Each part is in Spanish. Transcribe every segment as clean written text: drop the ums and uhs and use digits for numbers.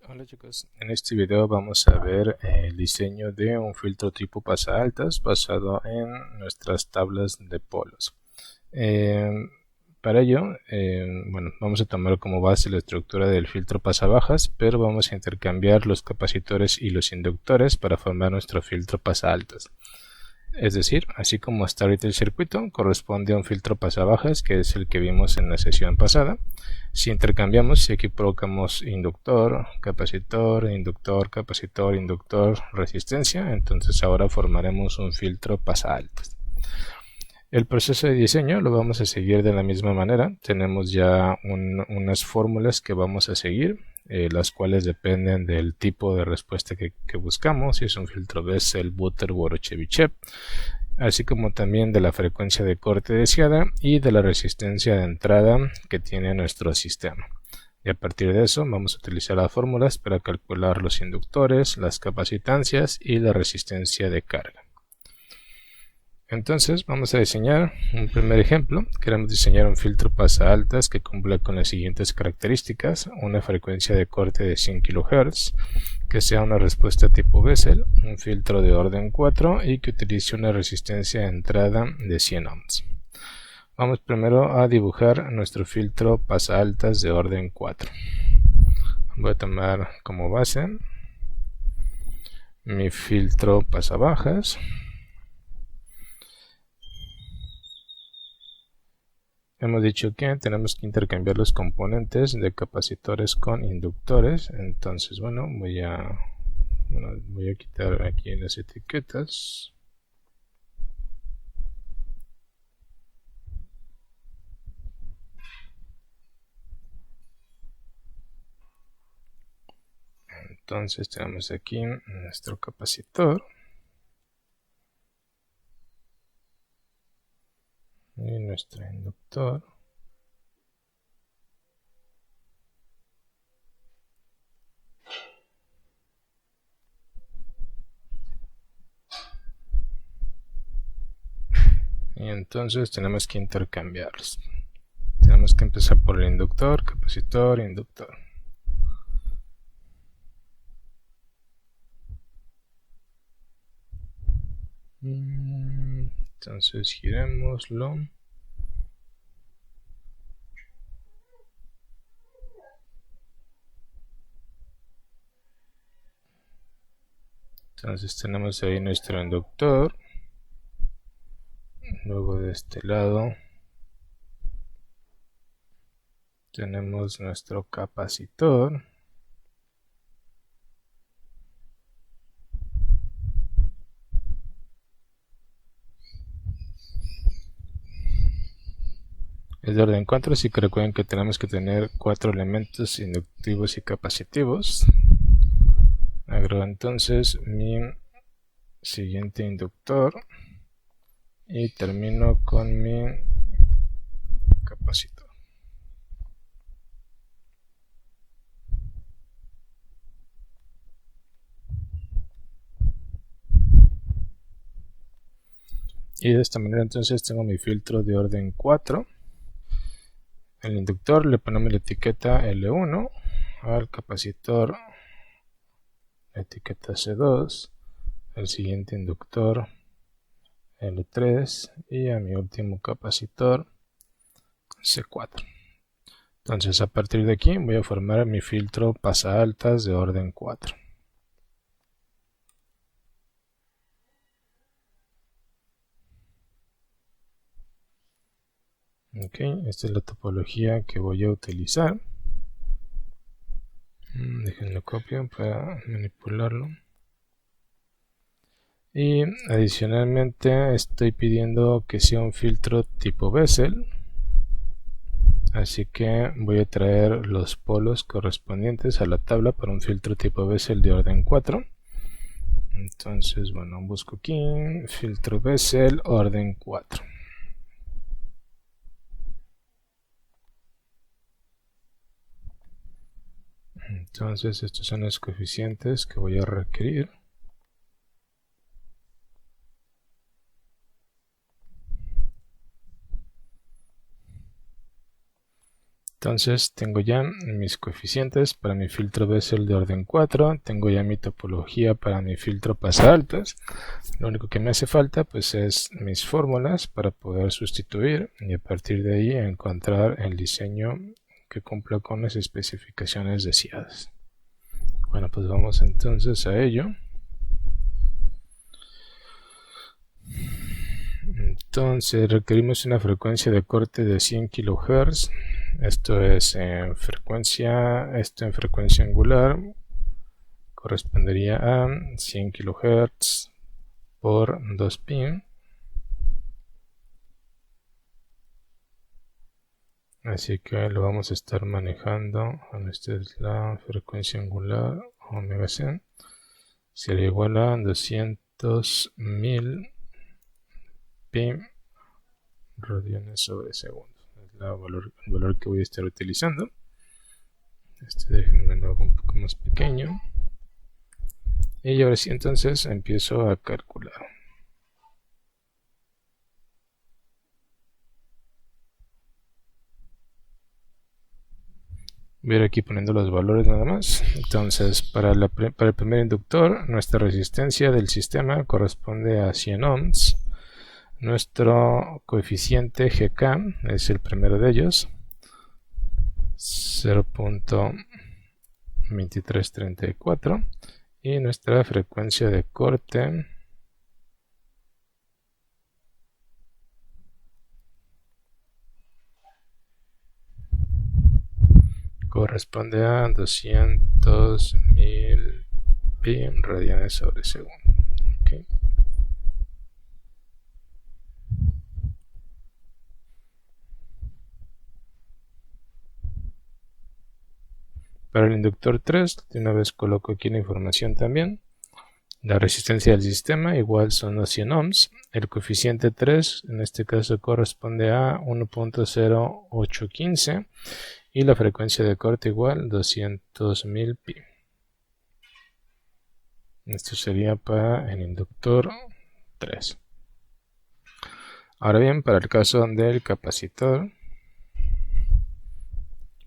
Hola chicos, en este video vamos a ver el diseño de un filtro tipo pasaaltas basado en nuestras tablas de polos. Eh, para ello, vamos a tomar como base la estructura del filtro pasabajas, pero vamos a intercambiar los capacitores y los inductores para formar nuestro filtro pasaaltas. Es decir, así como hasta ahorita el circuito corresponde a un filtro pasabajas, que es el que vimos en la sesión pasada. Si intercambiamos, si aquí provocamos inductor, capacitor, inductor, capacitor, inductor, resistencia, entonces ahora formaremos un filtro pasaaltas. El proceso de diseño lo vamos a seguir de la misma manera. Tenemos ya unas fórmulas que vamos a seguir, las cuales dependen del tipo de respuesta que buscamos, si es un filtro Bessel, Butterworth o Chebyshev, así como también de la frecuencia de corte deseada y de la resistencia de entrada que tiene nuestro sistema. Y a partir de eso vamos a utilizar las fórmulas para calcular los inductores, las capacitancias y la resistencia de carga. Entonces vamos a diseñar un primer ejemplo. Queremos diseñar un filtro pasaaltas que cumpla con las siguientes características: una frecuencia de corte de 100 kHz, que sea una respuesta tipo Bessel, un filtro de orden 4 y que utilice una resistencia de entrada de 100 ohms. Vamos primero a dibujar nuestro filtro pasaaltas de orden 4. Voy a tomar como base mi filtro pasabajas. Hemos dicho que tenemos que intercambiar los componentes de capacitores con inductores. Entonces, voy a quitar aquí las etiquetas. Entonces tenemos aquí nuestro capacitor y nuestro inductor. Y entonces tenemos que intercambiarlos. Tenemos que empezar por el inductor, capacitor, inductor. Entonces girémoslo. Entonces tenemos ahí nuestro inductor. Luego de este lado tenemos nuestro capacitor. Es de orden 4, así que recuerden que tenemos que tener 4 elementos inductivos y capacitivos. Agrego entonces mi siguiente inductor y termino con mi capacitor. Y de esta manera entonces tengo mi filtro de orden 4. El inductor le ponemos la etiqueta L1, al capacitor la etiqueta C2, el siguiente inductor L3 y a mi último capacitor C4. Entonces a partir de aquí voy a formar mi filtro pasaaltas de orden 4. Ok, esta es la topología que voy a utilizar. Déjenlo copio para manipularlo. Y adicionalmente estoy pidiendo que sea un filtro tipo Bessel. Así que voy a traer los polos correspondientes a la tabla para un filtro tipo Bessel de orden 4. Entonces, busco aquí filtro Bessel orden 4. Entonces, estos son los coeficientes que voy a requerir. Entonces tengo ya mis coeficientes para mi filtro Bessel de orden 4, tengo ya mi topología para mi filtro pasaaltas. Lo único que me hace falta pues es mis fórmulas para poder sustituir y a partir de ahí encontrar el diseño que cumpla con las especificaciones deseadas. Bueno, pues vamos entonces a ello. Entonces requerimos una frecuencia de corte de 100 kHz. Esto es en frecuencia angular correspondería a 100 kHz por 2 pi. Así que lo vamos a estar manejando. Esta es la frecuencia angular omega c. Sería igual a 200.000 pi radianes sobre segundo. Es el valor que voy a estar utilizando. Déjenme lo hago un poco más pequeño. Y ahora sí, entonces empiezo a calcular. Voy a ir aquí poniendo los valores nada más. Entonces, para el primer inductor, nuestra resistencia del sistema corresponde a 100 ohms. Nuestro coeficiente GK es el primero de ellos, 0.2334, y nuestra frecuencia de corte corresponde a 200.000 pi radianes sobre segundo. Okay. Para el inductor 3, de una vez coloco aquí la información también. La resistencia del sistema igual son los 100 ohms. El coeficiente 3 en este caso corresponde a 1.0815 y la frecuencia de corte igual 200.000 pi. Esto sería para el inductor 3. Ahora bien, para el caso del capacitor,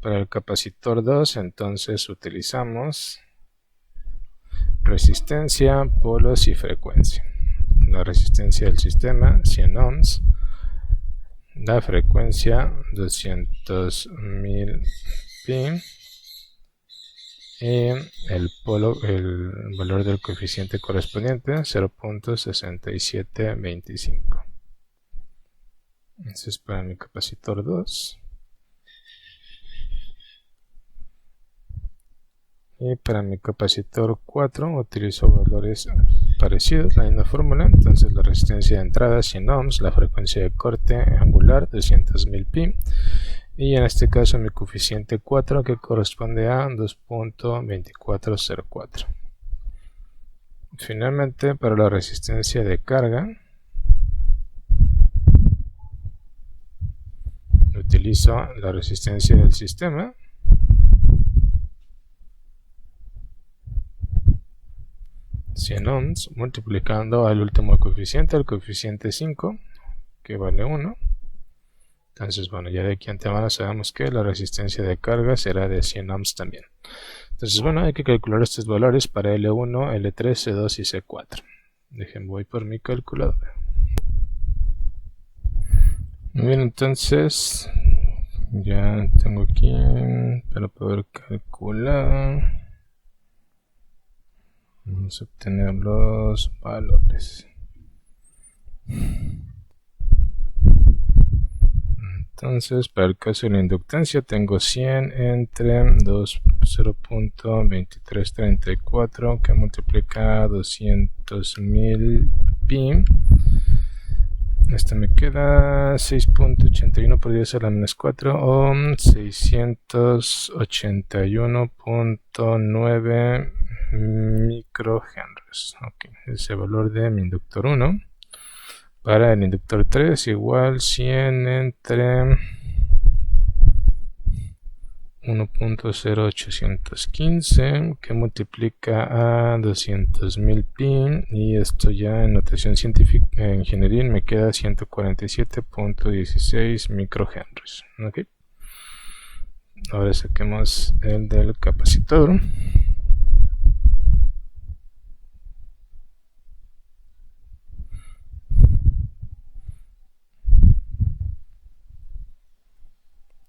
para el capacitor 2, entonces utilizamos resistencia, polos y frecuencia. La resistencia del sistema 100 ohms, la frecuencia 200.000 pi y el valor del coeficiente correspondiente 0.6725. Eso es para mi capacitor 2. Y para mi capacitor 4 utilizo valores parecidos, la misma fórmula. Entonces la resistencia de entrada 100 ohms, la frecuencia de corte angular 200.000 pi y en este caso mi coeficiente 4 que corresponde a 2.2404. Finalmente, para la resistencia de carga utilizo la resistencia del sistema, ohms, multiplicando al último coeficiente, el coeficiente 5, que vale 1. Entonces, bueno, ya de aquí antemano sabemos que la resistencia de carga será de 100 ohms también. Entonces, bueno, hay que calcular estos valores para L1, L3, C2 y C4. Voy por mi calculadora. Muy bien, entonces ya tengo aquí para poder calcular. Vamos a obtener los valores. Entonces, para el caso de la inductancia, tengo 100 entre 0.2334 que multiplica 200.000 pi. Esto me queda 6.81 por 10 a la menos 4 o 681.9 microhenries. Ok, ese valor de mi inductor 1. Para el inductor 3 igual 100 entre 1.0815 que multiplica a 200.000 pi y esto ya en notación científica ingenieril me queda 147.16 microhenries. ¿Okay? Ahora saquemos el del capacitor.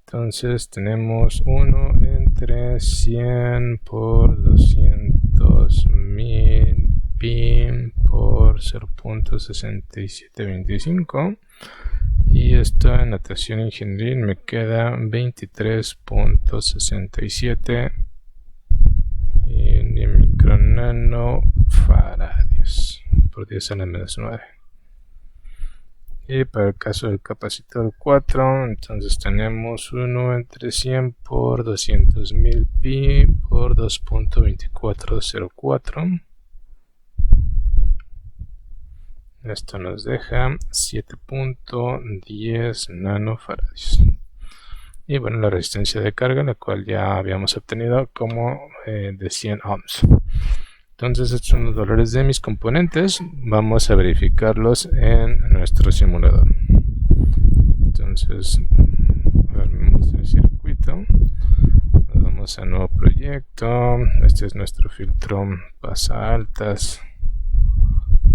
Entonces tenemos 1 entre 100 por 200.000 pi por 0.6725. Y esto en notación ingenieril me queda 23.67 micronanofaradios por 10 a la menos 9. Y para el caso del capacitor 4, entonces tenemos 1 entre 100 por 200.000 pi por 2.2404. Esto nos deja 7.10 nanofaradios. Y bueno, la resistencia de carga, la cual ya habíamos obtenido como de 100 ohms. Entonces estos son los valores de mis componentes. Vamos a verificarlos en nuestro simulador. Entonces armemos el circuito. Nos vamos a nuevo proyecto. Este es nuestro filtro pasa altas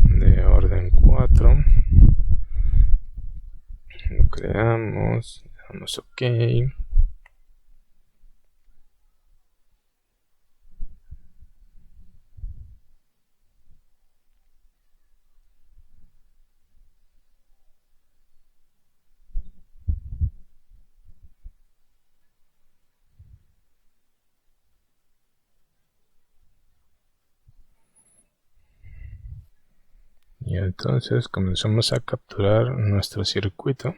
de orden 4. Lo creamos. Le damos OK. Y entonces comenzamos a capturar nuestro circuito.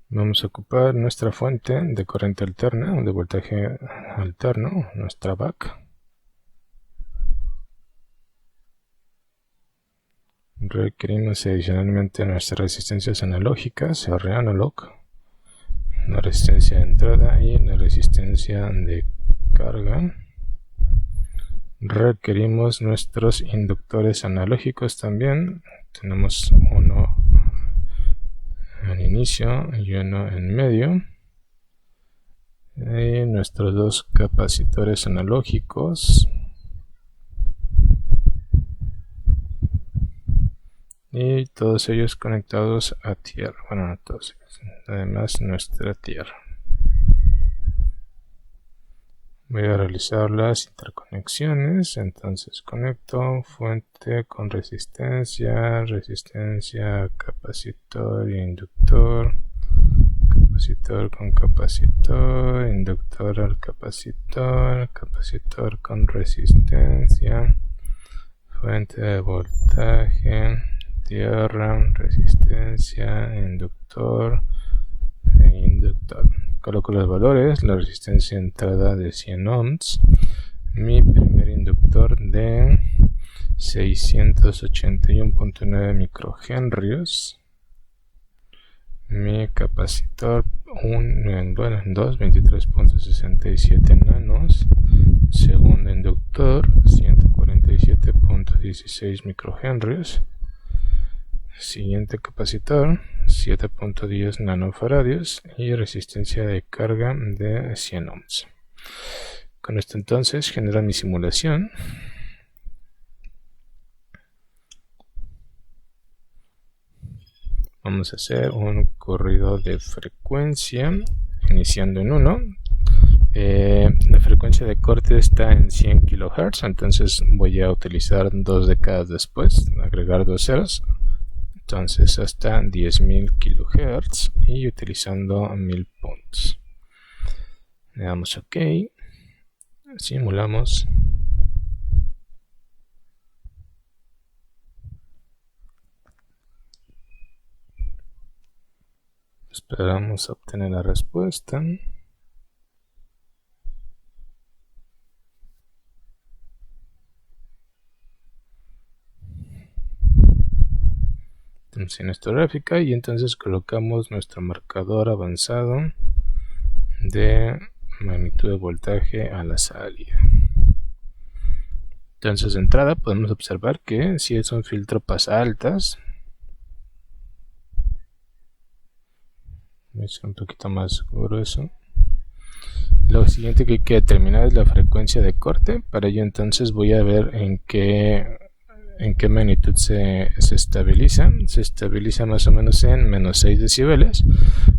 Vamos a ocupar nuestra fuente de corriente alterna o de voltaje alterno, nuestra VAC. Requerimos adicionalmente nuestras resistencias analógicas, R analog, la resistencia de entrada y la resistencia de carga. Requerimos nuestros inductores analógicos también. Tenemos uno al inicio y uno en medio. Y nuestros dos capacitores analógicos. Y todos ellos conectados a tierra. Bueno, no todos ellos. Además, nuestra tierra. Voy a realizar las interconexiones. Entonces conecto fuente con resistencia, resistencia, capacitor e inductor, capacitor con capacitor, inductor al capacitor, capacitor con resistencia, fuente de voltaje, tierra, resistencia, inductor e inductor. Coloco los valores, la resistencia de entrada de 100 ohms, mi primer inductor de 681.9 microhenrios, mi capacitor 23.67 nanos, segundo inductor 147.16 microhenrios, siguiente capacitor 7.10 nanofaradios y resistencia de carga de 100 ohms. Con esto entonces genero mi simulación. Vamos a hacer un corrido de frecuencia iniciando en 1. La frecuencia de corte está en 100 kHz, entonces voy a utilizar 2 décadas después, agregar 2 ceros. Entonces hasta 10.000 kHz y utilizando 1000 puntos. Le damos OK. Simulamos. Esperamos a obtener la respuesta. En nuestra gráfica y entonces colocamos nuestro marcador avanzado de magnitud de voltaje a la salida. Entonces de entrada podemos observar que si es un filtro pasa altas, Voy a hacer un poquito más grueso. Lo siguiente que hay que determinar es la frecuencia de corte. Para ello entonces voy a ver en qué magnitud se estabiliza. Se estabiliza más o menos en menos 6 decibeles.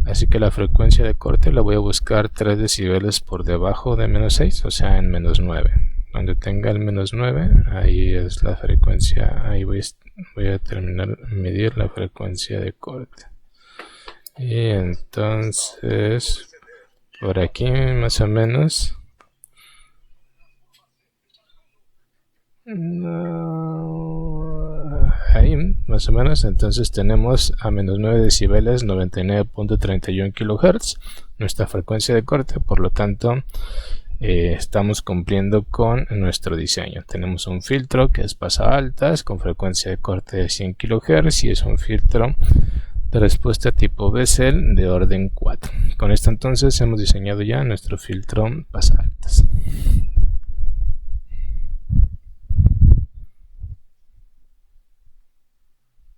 Así que la frecuencia de corte la voy a buscar 3 decibeles por debajo de menos 6, o sea en menos 9. Cuando tenga el menos 9, ahí es la frecuencia. Ahí voy a terminar medir la frecuencia de corte. Y entonces por aquí más o menos ahí más o menos, entonces tenemos a menos 9 decibeles 99.31 kHz nuestra frecuencia de corte. Por lo tanto estamos cumpliendo con nuestro diseño. Tenemos un filtro que es pasaaltas con frecuencia de corte de 100 kHz y es un filtro de respuesta tipo Bessel de orden 4. Con esto entonces hemos diseñado ya nuestro filtro pasaaltas.